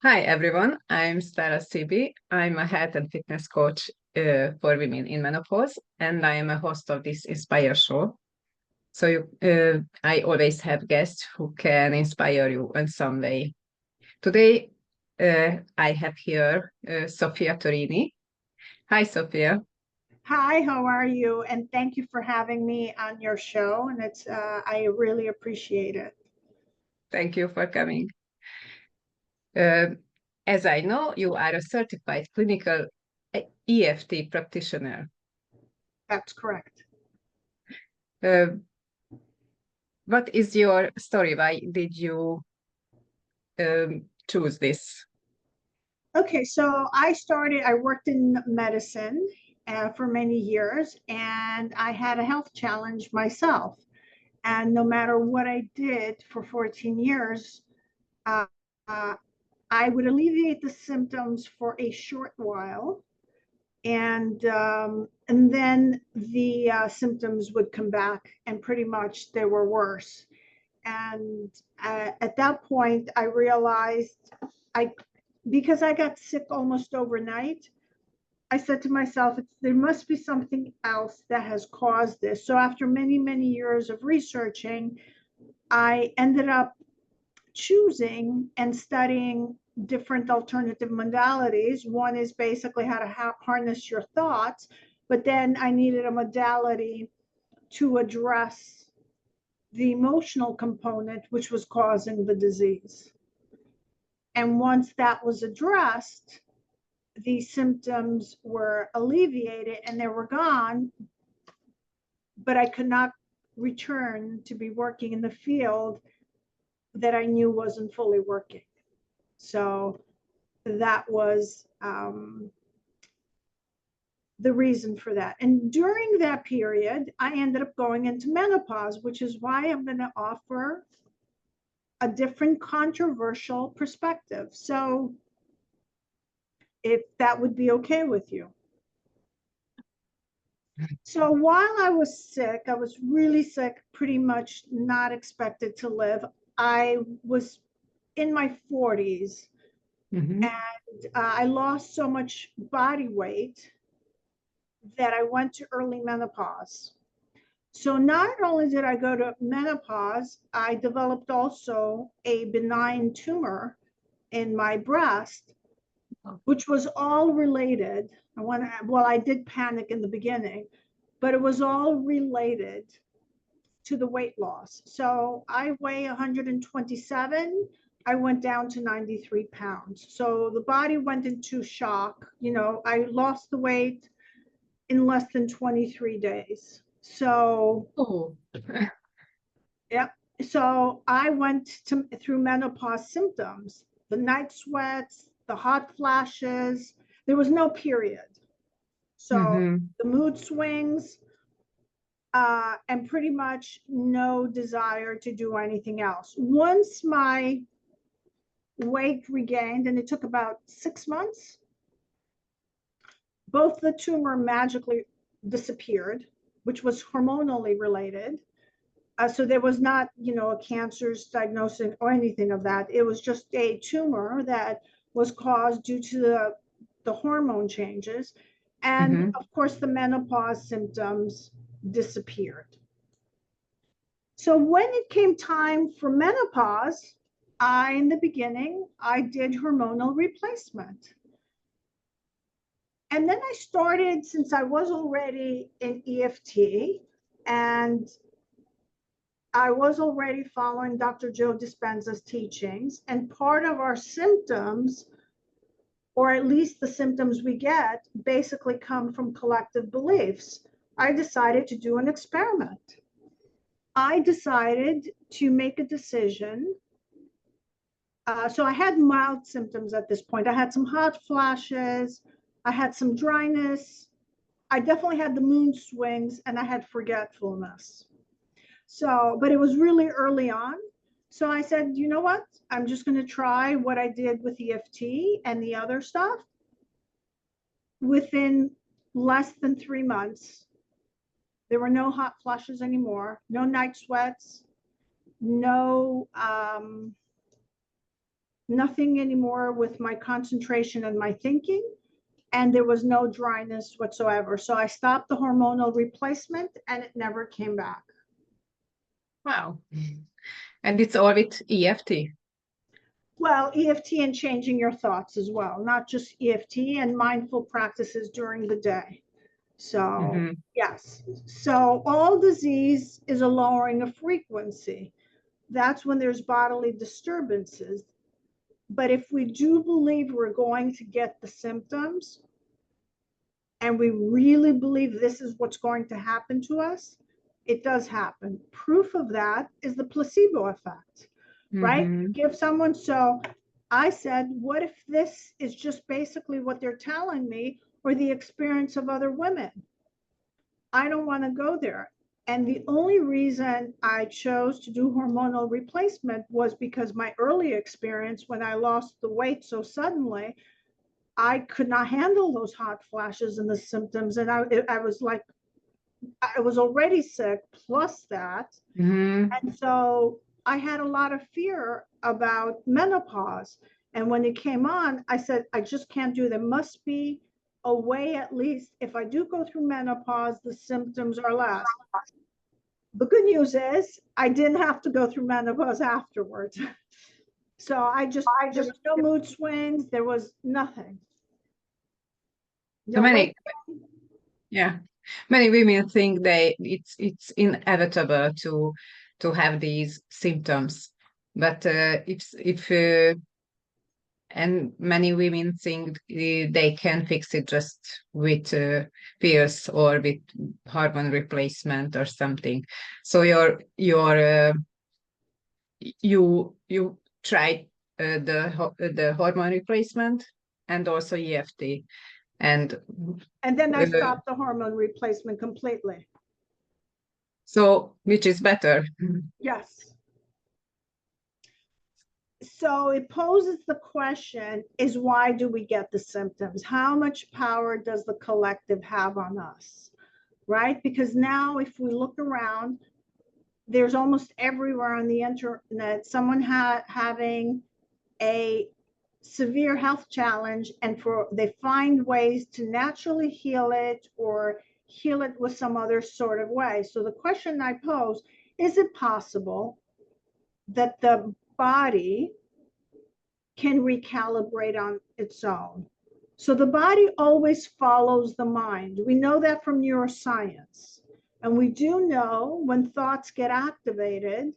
Hi everyone, I'm Stella. I'm a health and fitness coach for women in menopause, and I am a host of this Inspire show. I always have guests who can inspire you in some way. Today, I have here Sophia Torrini. Hi, Sophia. Hi, how are you? And thank you for having me on your show. And I really appreciate it. Thank you for coming. Uh, as I know, you are a certified clinical EFT practitioner. That's correct. Uh, what is your story? Why did you choose this? Okay, so I worked in medicine for many years, and I had a health challenge myself. And no matter what I did for 14 years, uh, uh, I would alleviate the symptoms for a short while, and then the symptoms would come back, and pretty much they were worse. And at that point, I realized I, because I got sick almost overnight, I said to myself, there must be something else that has caused this. So after many, many years of researching, I ended up choosing and studying different alternative modalities. One is basically how to harness your thoughts, but then I needed a modality to address the emotional component, which was causing the disease. And once that was addressed, the symptoms were alleviated and they were gone, but I could not return to be working in the field that I knew wasn't fully working. So that was the reason for that. And during that period, I ended up going into menopause, which is why I'm going to offer a different controversial perspective. So if that would be okay with you. So while I was sick, I was really sick, pretty much not expected to live. I was in my 40s, Mhm. and I lost so much body weight that I went to early menopause. So not only did I go to menopause, I developed also a benign tumor in my breast, which was all related. I did panic in the beginning, but it was all related to the weight loss. So I weigh 127. I went down to 93 pounds. So the body went into shock. I lost the weight in less than 23 days. So, Oh, yeah. So I went through menopause symptoms, the night sweats, the hot flashes. There was no period. So hmm. the mood swings, and pretty much no desire to do anything else. Once my weight regained, and it took about 6 months, both the tumor magically disappeared, which was hormonally related. So there was not, a cancer's diagnosis or anything of that. It was just a tumor that was caused due to the hormone changes. And Hmm. of course, the menopause symptoms disappeared. So when it came time for menopause, in the beginning, I did hormonal replacement. And then I started, since I was already in EFT and I was already following Dr. Joe Dispenza's teachings, and part of our symptoms, or at least the symptoms we get, basically come from collective beliefs. I decided to do an experiment. I decided to make a decision. So I had mild symptoms at this point. I had some hot flashes, I had some dryness, I definitely had the mood swings, and I had forgetfulness. So, but it was really early on. So I said, you know what? I'm just going to try what I did with EFT and the other stuff. Within less than 3 months, there were no hot flushes anymore, no night sweats, no nothing anymore with my concentration and my thinking, and there was no dryness whatsoever. So I stopped the hormonal replacement and it never came back. Wow. And it's all with EFT. Well, EFT and changing your thoughts as well, not just EFT, and mindful practices during the day. So, yes. So all disease is a lowering of frequency. That's when there's bodily disturbances. But if we do believe we're going to get the symptoms, and we really believe this is what's going to happen to us, it does happen. Proof of that is the placebo effect, right? Give someone, so I said, what if this is just basically what they're telling me or the experience of other women? I don't want to go there. And the only reason I chose to do hormonal replacement was because my early experience when I lost the weight so suddenly, I could not handle those hot flashes and the symptoms. And I was like, I was already sick plus that. And so I had a lot of fear about menopause. And when it came on, I said, I just can't do it. There must be a way, at least if I do go through menopause, the symptoms are less. The good news is I didn't have to go through menopause afterwards. So there was no mood swings. There was nothing. So many women think it's inevitable to have these symptoms, but and many women think they can fix it just with pills or with hormone replacement or something. So you tried the hormone replacement and also EFT, and then I stopped the hormone replacement completely. So which is better? Yes. So it poses the question is, why do we get the symptoms? How much power does the collective have on us, right? Because now if we look around, there's almost everywhere on the internet, someone having a severe health challenge, and they find ways to naturally heal it or heal it with some other sort of way. So the question I pose, is it possible that the body can recalibrate on its own? So the body always follows the mind. We know that from neuroscience. And we do know when thoughts get activated,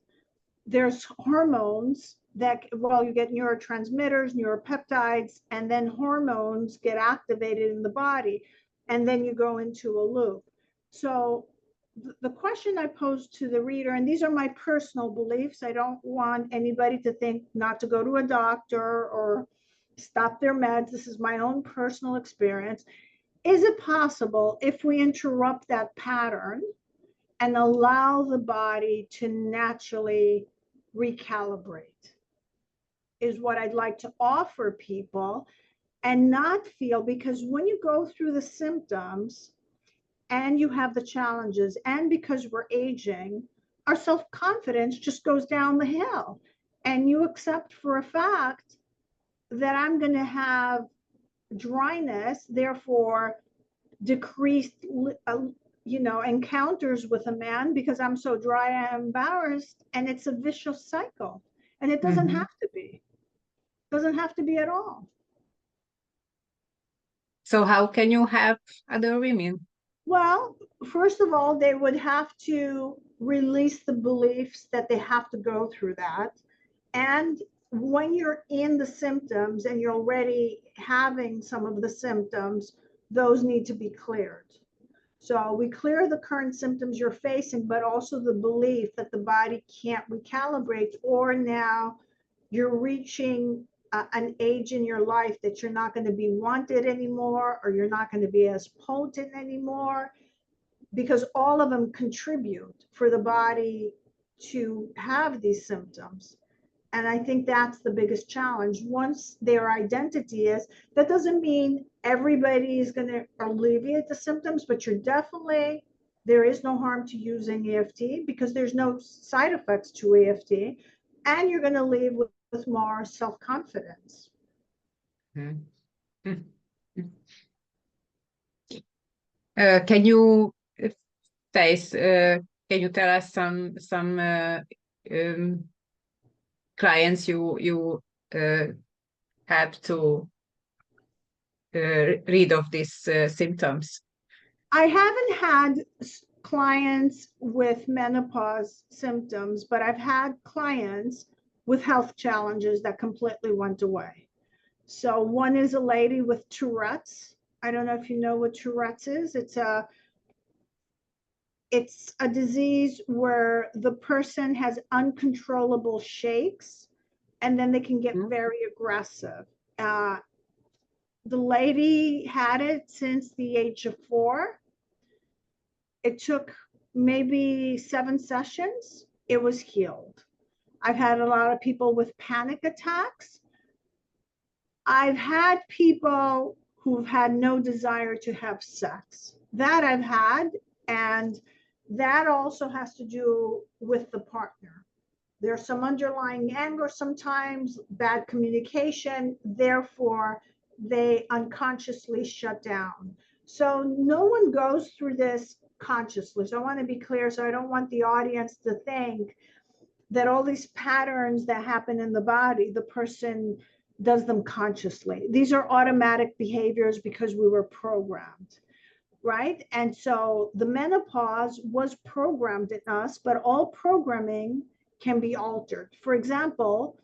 there's hormones that, well, you get neurotransmitters, neuropeptides, and then hormones get activated in the body. And then you go into a loop. So the question I pose to the reader, and these are my personal beliefs, I don't want anybody to think not to go to a doctor or stop their meds. This is my own personal experience. Is it possible, if we interrupt that pattern and allow the body to naturally recalibrate, is what I'd like to offer people, and not feel, because when you go through the symptoms and you have the challenges, and because we're aging, our self-confidence just goes down the hill, and you accept for a fact that I'm going to have dryness, therefore decreased encounters with a man because I'm so dry, I'm embarrassed, and it's a vicious cycle. And it doesn't have to be. Doesn't have to be at all. So how can you help other women? Well, first of all, they would have to release the beliefs that they have to go through that. And when you're in the symptoms and you're already having some of the symptoms, those need to be cleared. So we clear the current symptoms you're facing, but also the belief that the body can't recalibrate, or now you're reaching an age in your life that you're not going to be wanted anymore, or you're not going to be as potent anymore, because all of them contribute for the body to have these symptoms. And I think that's the biggest challenge. Once their identity is, that doesn't mean everybody is going to alleviate the symptoms, but you're definitely, there is no harm to using EFT because there's no side effects to EFT. And you're going to leave with with more self-confidence. Mm. Can you can you tell us some clients you help to rid of these symptoms? I haven't had clients with menopause symptoms, but I've had clients with health challenges that completely went away. So one is a lady with Tourette's. I don't know if you know what Tourette's is. It's a disease where the person has uncontrollable shakes and then they can get very aggressive. The lady had it since the age of 4. It took maybe 7 sessions. It was healed. I've had a lot of people with panic attacks. I've had people who've had no desire to have sex. That I've had, and that also has to do with the partner. There's some underlying anger sometimes, bad communication, therefore they unconsciously shut down. So no one goes through this consciously. So I want to be clear, so I don't want the audience to think that all these patterns that happen in the body, the person does them consciously. These are automatic behaviors because we were programmed, right? And so the menopause was programmed in us, but all programming can be altered. For example,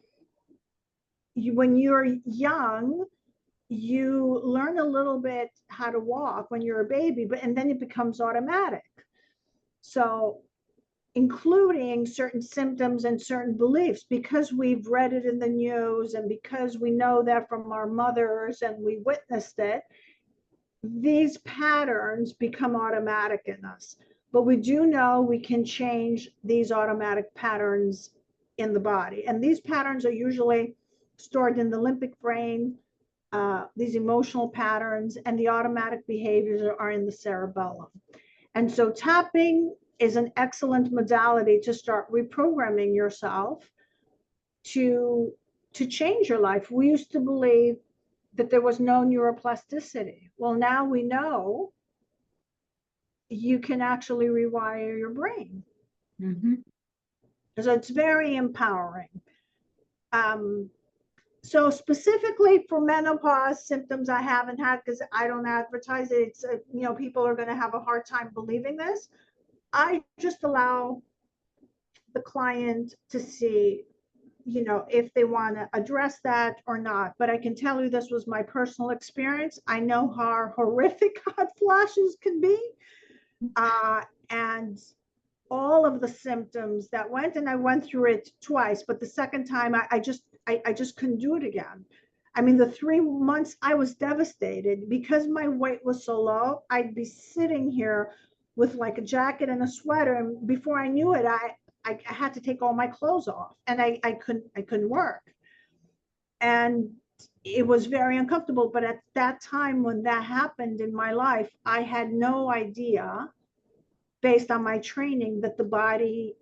when you're young, you learn a little bit how to walk when you're a baby, and then it becomes automatic. So including certain symptoms and certain beliefs, because we've read it in the news and because we know that from our mothers and we witnessed it, these patterns become automatic in us. But we do know we can change these automatic patterns in the body. And these patterns are usually stored in the limbic brain, these emotional patterns, and the automatic behaviors are in the cerebellum. And so tapping is an excellent modality to start reprogramming yourself to change your life. We used to believe that there was no neuroplasticity. Well, now we know you can actually rewire your brain. Mm-hmm. So it's very empowering. So specifically for menopause symptoms, I haven't had, because I don't advertise it. It's, people are going to have a hard time believing this. I just allow the client to see, if they want to address that or not. But I can tell you this was my personal experience. I know how horrific hot flashes can be. And all of the symptoms that went, and I went through it twice, but the second time I just couldn't do it again. I mean, the 3 months I was devastated because my weight was so low. I'd be sitting here with like a jacket and a sweater, and before I knew it, I had to take all my clothes off, and I couldn't work, and it was very uncomfortable. But at that time when that happened in my life, I had no idea, based on my training, that the body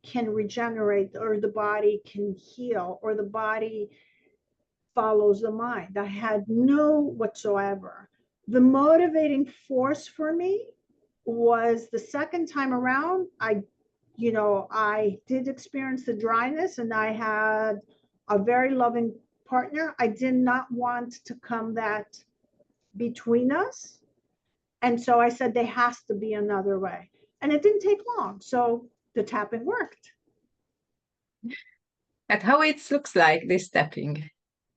can regenerate, or the body can heal, or the body follows the mind. I had no whatsoever. The motivating force for me was the second time around. I did experience the dryness, and I had a very loving partner. I did not want to come that between us. And so I said, there has to be another way. And it didn't take long. So the tapping worked. And how it looks like, this tapping?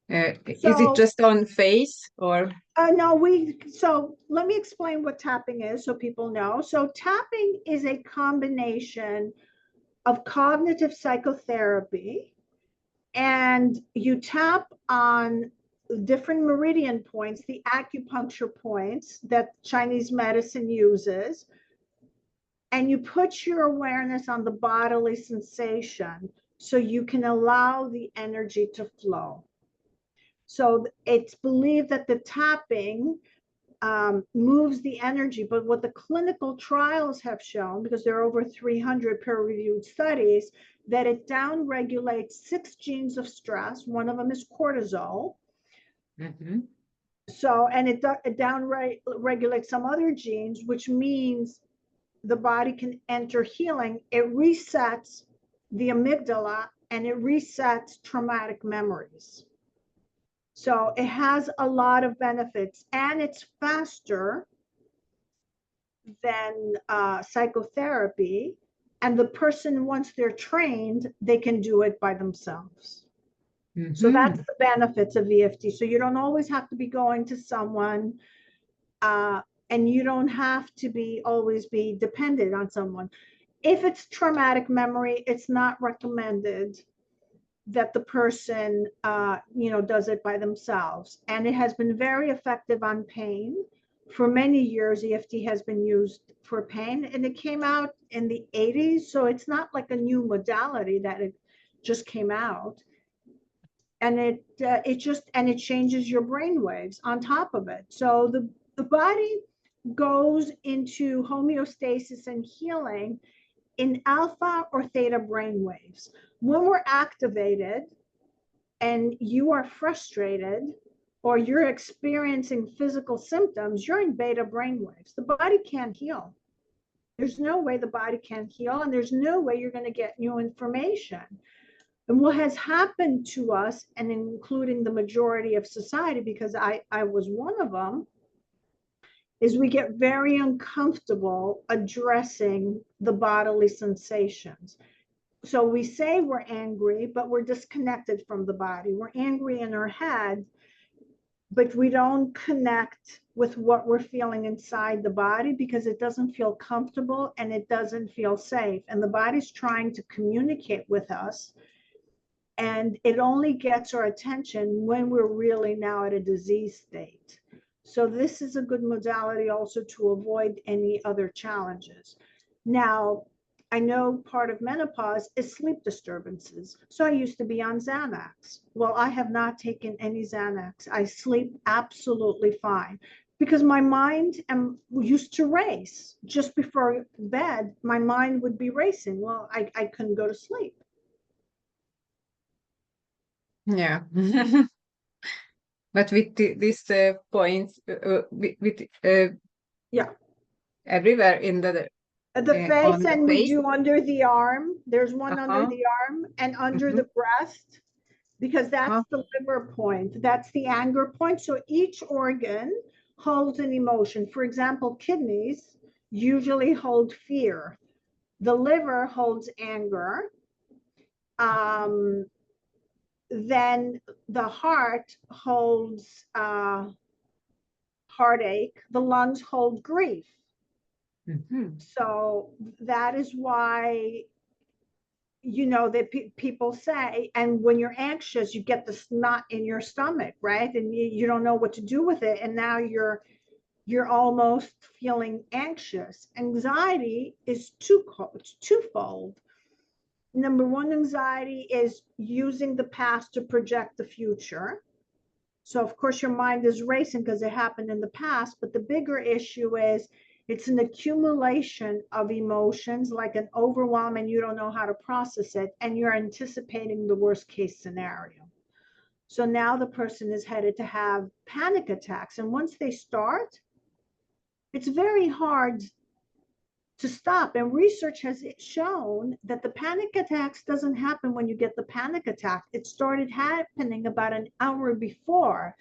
Is it So just on face or? no, so let me explain what tapping is so people know. So tapping is a combination of cognitive psychotherapy, and you tap on different meridian points, the acupuncture points that Chinese medicine uses, and you put your awareness on the bodily sensation so you can allow the energy to flow. So it's believed that the tapping moves the energy. But what the clinical trials have shown, because there are over 300 peer-reviewed studies, that it downregulates 6 genes of stress. One of them is cortisol. So, and it downregulates some other genes, which means the body can enter healing. It resets the amygdala and it resets traumatic memories. So it has a lot of benefits, and it's faster than psychotherapy. And the person, once they're trained, they can do it by themselves. So that's the benefits of EFT. So you don't always have to be going to someone, and you don't have to always be dependent on someone. If it's traumatic memory, it's not recommended that the person, does it by themselves. And it has been very effective on pain. For many years, EFT has been used for pain, and it came out in the 80s. So it's not like a new modality that it just came out. And it changes your brain waves on top of it. So the body goes into homeostasis and healing in alpha or theta brain waves. When we're activated and you are frustrated or you're experiencing physical symptoms, you're in beta brain waves. The body can't heal. There's no way the body can heal, and there's no way you're going to get new information. And what has happened to us, and including the majority of society, because I was one of them, is we get very uncomfortable addressing the bodily sensations. So we say we're angry, but we're disconnected from the body. We're angry in our head, but we don't connect with what we're feeling inside the body because it doesn't feel comfortable and it doesn't feel safe. And the body's trying to communicate with us, and it only gets our attention when we're really now at a disease state. So this is a good modality also to avoid any other challenges. Now, I know part of menopause is sleep disturbances. So I used to be on Xanax. Well, I have not taken any Xanax. I sleep absolutely fine because my mind used to race. Just before bed, my mind would be racing. Well, I couldn't go to sleep. Yeah. But with these points, yeah, everywhere in the face, and we face. do under the arm. There's one under the arm and under the breast, because that's the liver point. That's the anger point. So each organ holds an emotion. For example, kidneys usually hold fear. The liver holds anger. Then the heart holds heartache. The lungs hold grief. So that is why, that people say, and when you're anxious, you get the snot in your stomach, right? And you don't know what to do with it. And now you're almost feeling anxious. Anxiety is twofold. Number one, anxiety is using the past to project the future. So of course your mind is racing because it happened in the past, but the bigger issue is it's an accumulation of emotions, like an overwhelm, and you don't know how to process it, and you're anticipating the worst case scenario. So now the person is headed to have panic attacks, and once they start, it's very hard to stop. And research has shown that the panic attacks doesn't happen when you get the panic attack. It started happening about an hour before,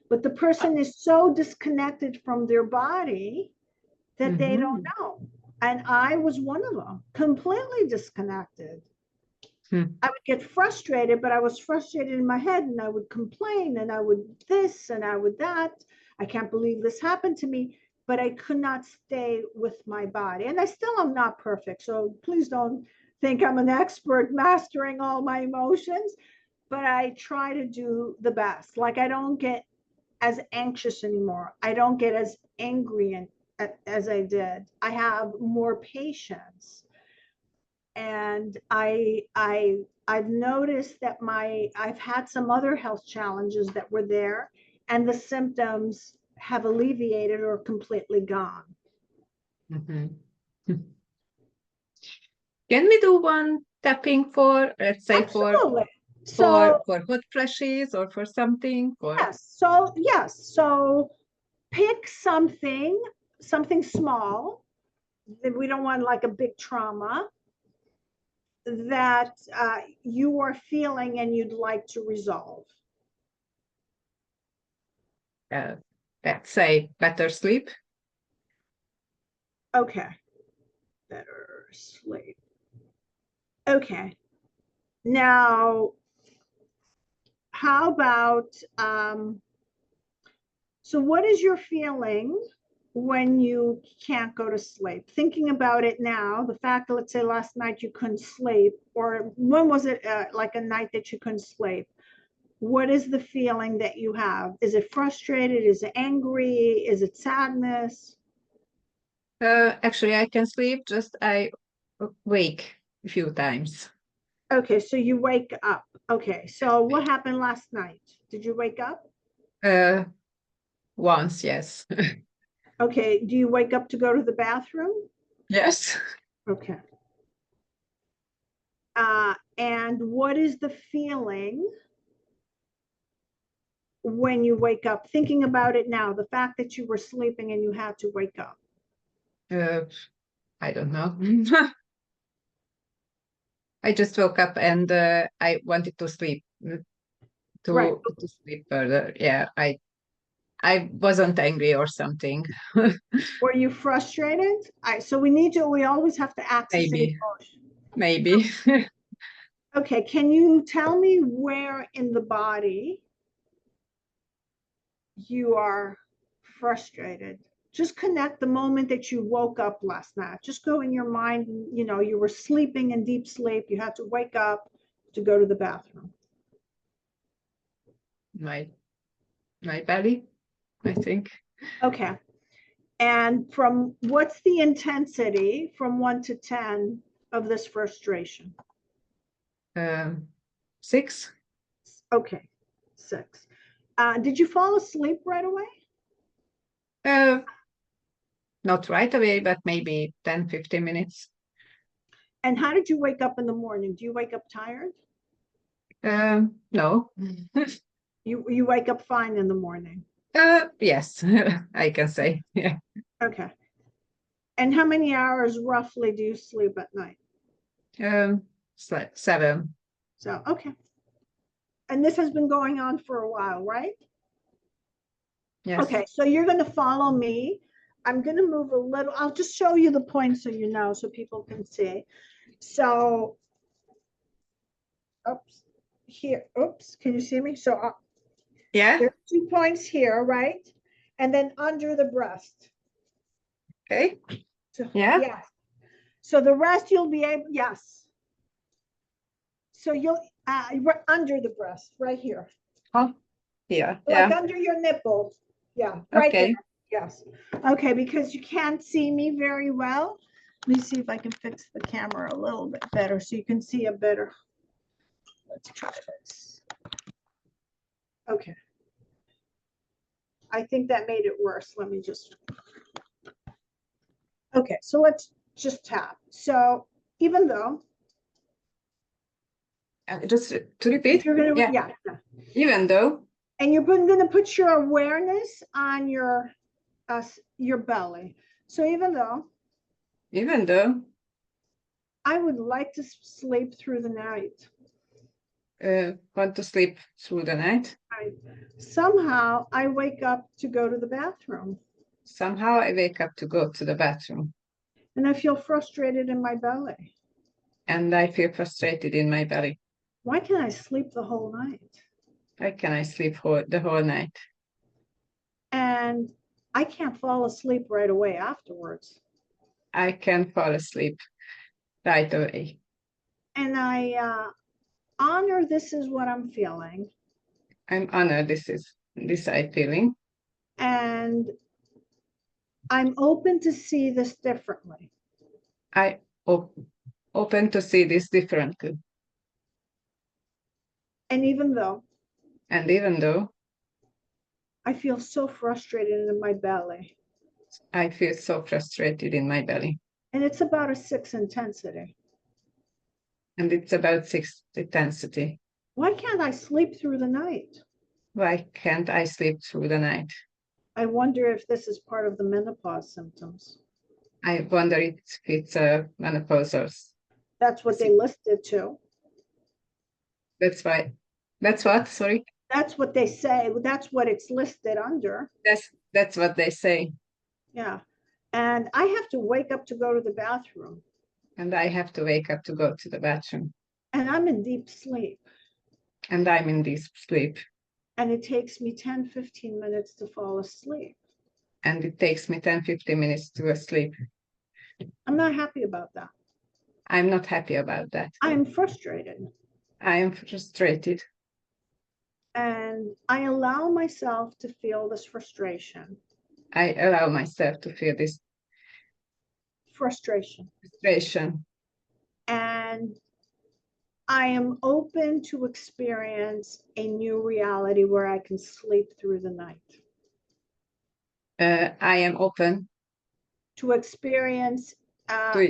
but the person is so disconnected from their body that they don't know. And I was one of them, completely disconnected. I would get frustrated, but I was frustrated in my head, and I would complain, and I would this, and I would that. I can't believe this happened to me, but I could not stay with my body. And I still am not perfect, so please don't think I'm an expert mastering all my emotions, but I try to do the best. Like, I don't get as anxious anymore. I don't get as angry as I did. I have more patience. And I've noticed that I've had some other health challenges that were there, and the symptoms have alleviated or completely gone. Mhm. Can we do one tapping for, let's say, Absolutely. So for hot flashes or for something? Or yes. So pick something small. We don't want like a big trauma that you are feeling and you'd like to resolve. let's say better sleep. Okay. Better sleep. Okay. Now, how about, so what is your feeling when you can't go to sleep? Thinking about it now, the fact that, let's say last night you couldn't sleep, or when was it like a night that you couldn't sleep? What is the feeling that you have? Is it frustrated? Is it angry? Is it sadness? Actually, I can sleep, just I wake a few times. Okay, so you wake up. Okay, so what happened last night? Did you wake up? Uh, Once, yes. Okay, do you wake up to go to the bathroom? Yes. Okay. And what is the feeling when you wake up? Thinking about it now, the fact that you were sleeping and you had to wake up. Uh, I don't know. I just woke up and I wanted to sleep, Right. to sleep further. Yeah, I wasn't angry or something. Were you frustrated? So we always have to access an Maybe, emotion. maybe. Okay, can you tell me where in the body you are frustrated? Just connect the moment that you woke up last night. Just go in your mind, you were sleeping in deep sleep. You had to wake up to go to the bathroom. my my belly, I think. Okay. And from what's the intensity from 1 to 10 of this frustration? 6. Okay, 6. Did you fall asleep right away? Uh, Not right away, but maybe 10, 15 minutes. And how did you wake up in the morning? Do you wake up tired? No. You wake up fine in the morning. Yes, I can say. Yeah. Okay. And how many hours roughly do you sleep at night? It's like 7. So, okay. And this has been going on for a while, right? Yes. Okay, so you're going to follow me. I'm going to move a little. I'll just show you the points so you know, so people can see. So, oops, here, oops, can you see me? So Yeah. there's 2 points here, right? And then under the breast. Okay. So, Yeah. yes. So the rest you'll be able, yes. So you'll, under the breast, right here. Oh, yeah. Like Yeah. under your nipple. Yeah, right there. Okay. Yes. Okay, because you can't see me very well. Let me see if I can fix the camera a little bit better so you can see a better. Let's try this. Okay. I think that made it worse. Let me just. Okay, so let's just tap. So even though Just to repeat. you're gonna, Yeah. yeah, Even though. and you're gonna put your awareness on your belly. So even though Even though. I would like to sleep through the night, Want to sleep through the night. somehow I wake up to go to the bathroom Somehow I wake up to go to the bathroom and I feel frustrated in my belly. and I feel frustrated in my belly. Why can't I sleep the whole night? Why can I sleep the whole night? And I can't fall asleep right away afterwards. I can fall asleep right away. And I honor this is what I'm feeling. I'm honored this I feeling. And I'm open to see this differently. I open to see this differently. And even though And even though I feel so frustrated in my belly. I feel so frustrated in my belly. And it's about a 6 intensity. And it's about 6 intensity. Why can't I sleep through the night? Why can't I sleep through the night? I wonder if this is part of the menopause symptoms. I wonder if it's menopausal. That's what they listed too. That's why. That's what? Sorry. That's what they say. That's what it's listed under. That's what they say. Yeah. And I have to wake up to go to the bathroom. And I have to wake up to go to the bathroom. And I'm in deep sleep. And I'm in deep sleep. And it takes me 10, 15 minutes to fall asleep. And it takes me 10, 15 minutes to sleep. I'm not happy about that. I'm not happy about that. I'm frustrated. I am frustrated. And I allow myself to feel this frustration. I allow myself to feel this frustration. And I am open to experience a new reality where I can sleep through the night. I am open to experience,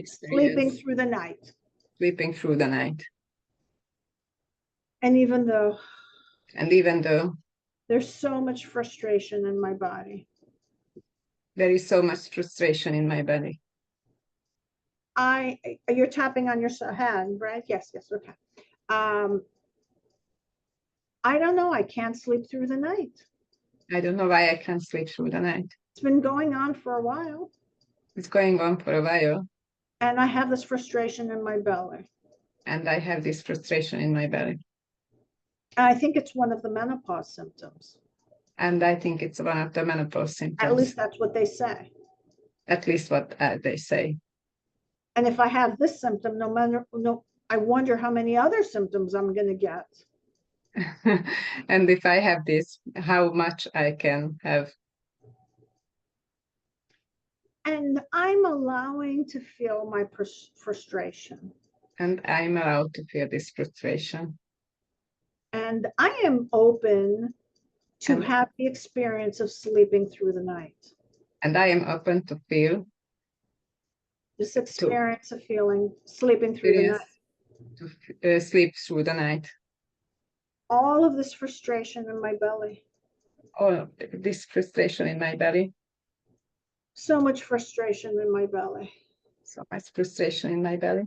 sleeping through the night. Sleeping through the night. And even though there's so much frustration in my body, there is so much frustration in my body. You're tapping on your hand, right? Yes, okay. I don't know. I can't sleep through the night. I don't know why I can't sleep through the night. It's been going on for a while. It's going on for a while. And I have this frustration in my belly. And I have this frustration in my belly. I think it's one of the menopause symptoms. And I think it's one of the menopause symptoms. At least that's what they say. At least what they say. And if I have this symptom, I wonder how many other symptoms I'm going to get. And if I have this, how much I can have. And I'm allowing to feel my frustration. And I'm allowed to feel this frustration. And I am open to have the experience of sleeping through the night. And I am open to feel this experience of sleeping through the night. To sleep through the night. All of this frustration in my belly. All of this frustration in my belly. So much frustration in my belly. So much frustration in my belly.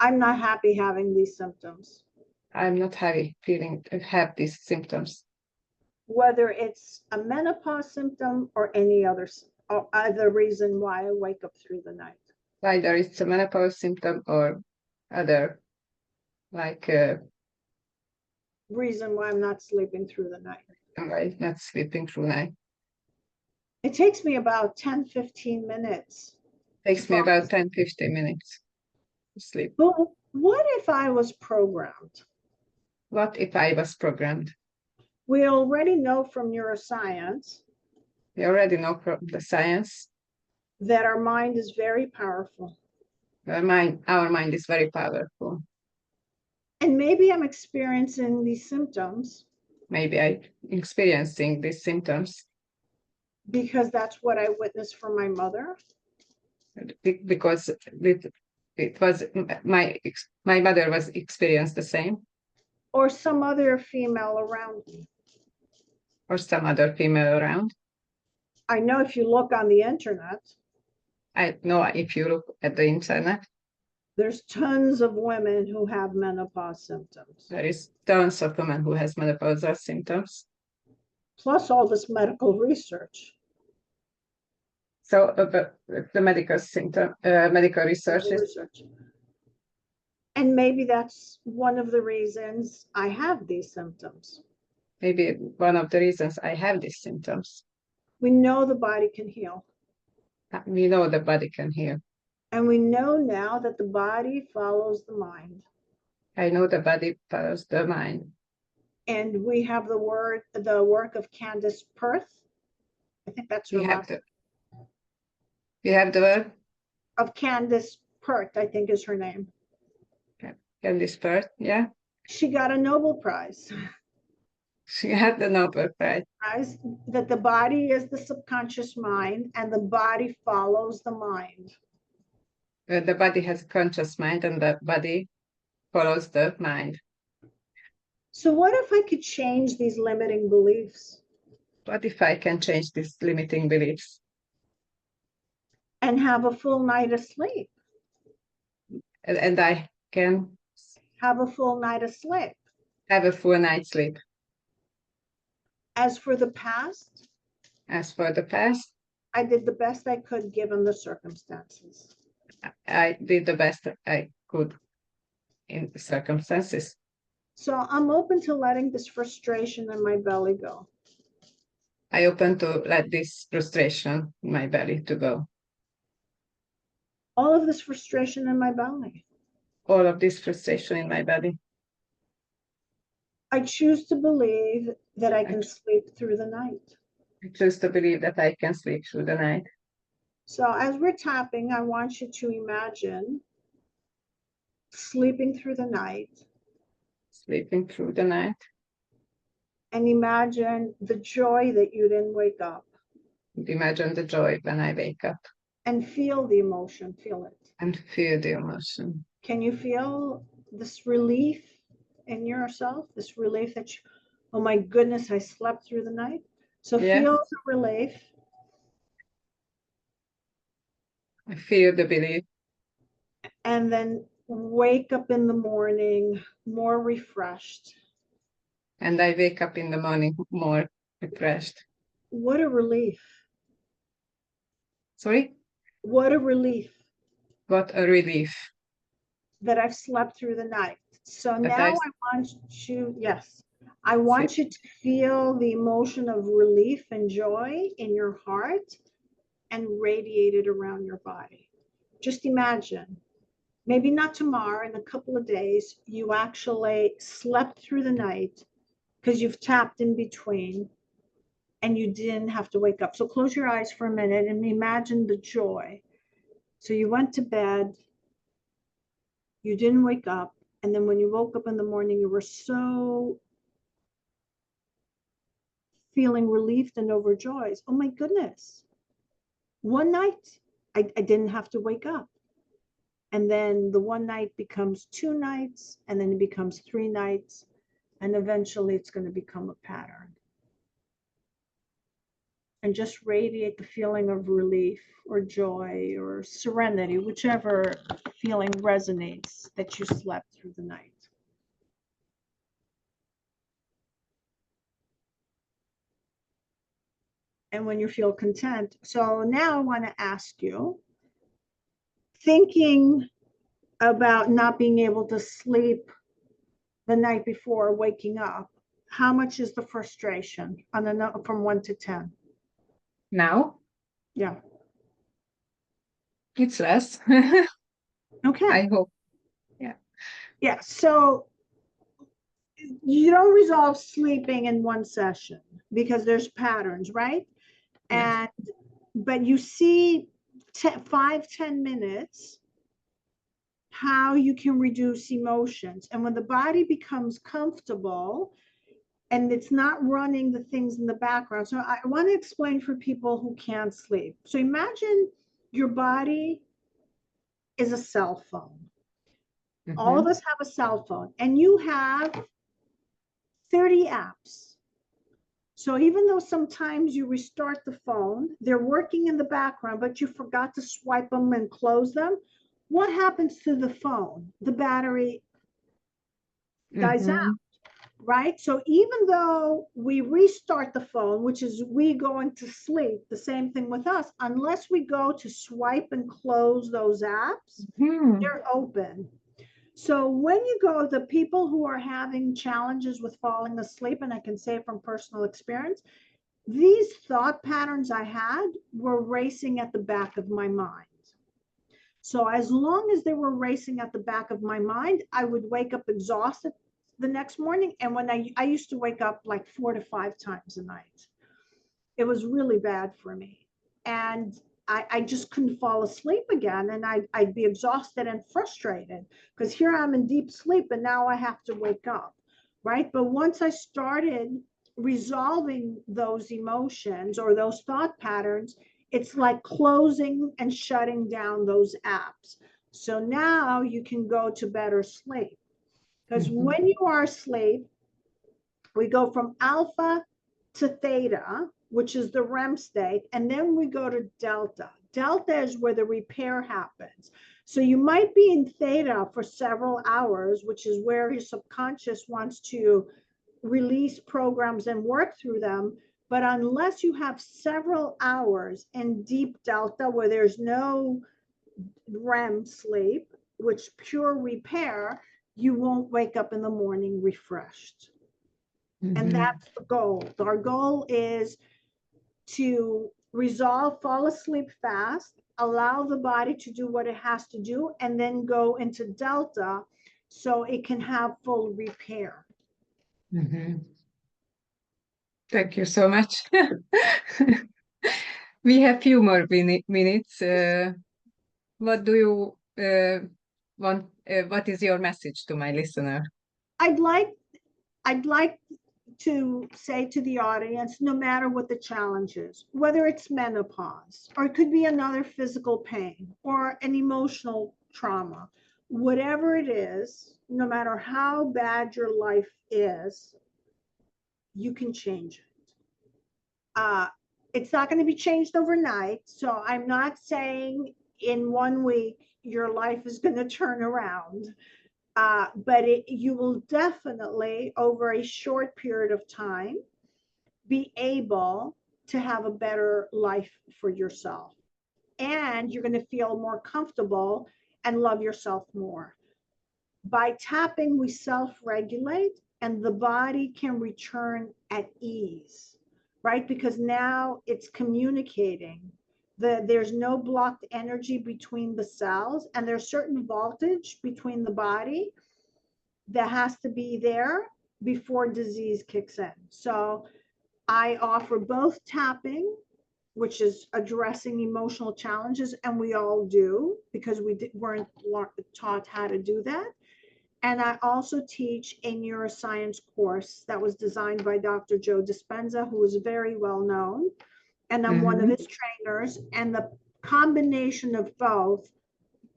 I'm not happy having these symptoms. I'm not happy have these symptoms. Whether it's a menopause symptom or any other reason why I wake up through the night. Either it's a menopause symptom or other, like reason why I'm not sleeping through the night. I'm not sleeping through the night. It takes me about 10, 15 minutes. Takes me about 10, 15 minutes to sleep. But what if I was programmed? What if I was programmed? We already know from neuroscience. We already know from the science. That our mind is very powerful. Our mind is very powerful. And maybe I'm experiencing these symptoms. Maybe I'm experiencing these symptoms. Because that's what I witnessed from my mother. Because it was my mother was experienced the same. Or some other female around me. Or some other female around. I know if you look on the internet. I know if you look at the internet. There's tons of women who have menopause symptoms. There is tons of women who has menopausal symptoms. Plus all this medical research. So the medical research. And maybe that's one of the reasons I have these symptoms. Maybe one of the reasons I have these symptoms. We know the body can heal. We know the body can heal. And we know now that the body follows the mind. I know the body follows the mind. And we have the work of Candace Perth. I think that's her last name. We have the work of Candace Perth, I think is her name. Candace Perth, yeah. She got a Nobel Prize. She had the Nobel Prize. Guys, that the body is the subconscious mind and the body follows the mind. The body has a conscious mind and the body follows the mind. So what if I could change these limiting beliefs What if I can change these limiting beliefs and have a full night of sleep? and I can Have a full night of sleep. have a full night's sleep? As for the past, As for the past, I did the best I could given the circumstances. I did the best I could in the circumstances. So I'm open to letting this frustration in my belly go. I open to let this frustration in my belly to go. All of this frustration in my belly. All of this frustration in my belly. I choose to believe that I can sleep through the night. I choose to believe that I can sleep through the night. So as we're tapping, I want you to imagine sleeping through the night. Sleeping through the night. And imagine the joy that you didn't wake up. Imagine the joy when I wake up. And feel the emotion, feel it. And feel the emotion. Can you feel this relief in yourself? This relief that you, oh my goodness, I slept through the night. So feel the relief. I feel the belief. And then wake up in the morning more refreshed. And I wake up in the morning more refreshed. What a relief. Sorry? What a relief. What a relief. That I've slept through the night. So now I want you, yes, I want you to feel the emotion of relief and joy in your heart and radiate it around your body. Just imagine, maybe not tomorrow, in a couple of days, you actually slept through the night because you've tapped in between and you didn't have to wake up. So close your eyes for a minute and imagine the joy. So you went to bed, you didn't wake up, and then when you woke up in the morning, you were so feeling relieved and overjoyed. Oh my goodness. One night, I didn't have to wake up. And then the one night becomes 2 nights, and then it becomes 3 nights, and eventually it's going to become a pattern. And just radiate the feeling of relief or joy or serenity, whichever feeling resonates that you slept through the night. And when you feel content. So now I want to ask you, thinking about not being able to sleep the night before waking up, how much is the frustration on a from 1 to 10? Now? Yeah. It's less. Okay. I hope. Yeah. Yeah. So you don't resolve sleeping in one session because there's patterns, right? Yes. And but you see 5-10 minutes how you can reduce emotions. And when the body becomes comfortable and it's not running the things in the background. So I want to explain for people who can't sleep. So imagine your body is a cell phone. Mm-hmm. All of us have a cell phone and you have 30 apps. So even though sometimes you restart the phone, they're working in the background, but you forgot to swipe them and close them. What happens to the phone? The battery dies out, right? So even though we restart the phone, which is we going to sleep, the same thing with us, unless we go to swipe and close those apps, they're open. So when you go, the people who are having challenges with falling asleep, and I can say from personal experience, these thought patterns I had were racing at the back of my mind. So as long as they were racing at the back of my mind, I would wake up exhausted the next morning. And when I used to wake up like 4 to 5 times a night. It was really bad for me. And I just couldn't fall asleep again. And I'd be exhausted and frustrated because here I'm in deep sleep and now I have to wake up, right? But once I started resolving those emotions or those thought patterns, it's like closing and shutting down those apps. So now you can go to better sleep. Because when you are asleep, we go from alpha to theta, which is the REM state, and then we go to delta. Delta is where the repair happens. So you might be in theta for several hours, which is where your subconscious wants to release programs and work through them. But unless you have several hours in deep delta where there's no REM sleep, which pure repair, you won't wake up in the morning refreshed. And that's the goal. Our goal is to resolve, fall asleep fast, allow the body to do what it has to do, and then go into delta so it can have full repair. Thank you so much. We have few more minutes. What do you want? What is your message to my listener? I'd like to say to the audience, no matter what the challenge is, whether it's menopause, or it could be another physical pain or an emotional trauma, whatever it is, no matter how bad your life is, you can change it. It's not going to be changed overnight. So I'm not saying in 1 week your life is going to turn around. But you will definitely, over a short period of time, be able to have a better life for yourself. And you're going to feel more comfortable and love yourself more. By tapping, we self-regulate and the body can return at ease, right? Because now it's communicating. There's no blocked energy between the cells, and there's certain voltage between the body that has to be there before disease kicks in. So I offer both tapping, which is addressing emotional challenges, and we all do because we weren't taught how to do that. And I also teach a neuroscience course that was designed by Dr. Joe Dispenza, who is very well known. And I'm one of his trainers. And the combination of both,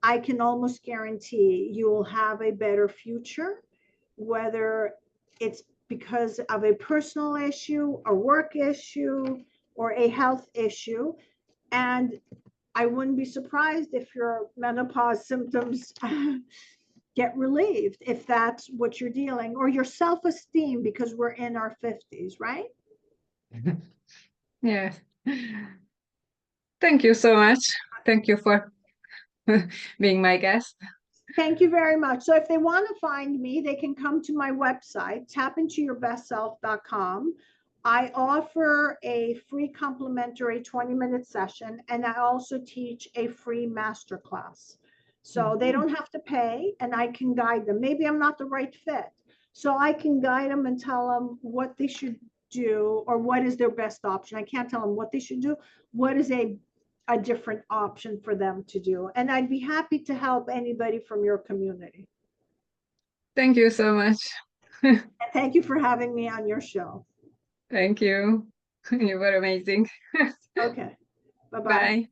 I can almost guarantee you will have a better future, whether it's because of a personal issue, a work issue, or a health issue. And I wouldn't be surprised if your menopause symptoms get relieved, if that's what you're dealing, or your self-esteem, because we're in our 50s, right? Yes. Thank you so much. Thank you for being my guest. Thank you very much. So if they want to find me, they can come to my website, tapintoyourbestself.com. I offer a free complimentary 20-minute session, and I also teach a free masterclass. So they don't have to pay, and I can guide them. Maybe I'm not the right fit. So I can guide them and tell them what they should do or what is their best option. I can't tell them what they should do. What is a different option for them to do? And I'd be happy to help anybody from your community. Thank you so much. And thank you for having me on your show. Thank you. You were amazing. Okay. Bye-bye. Bye.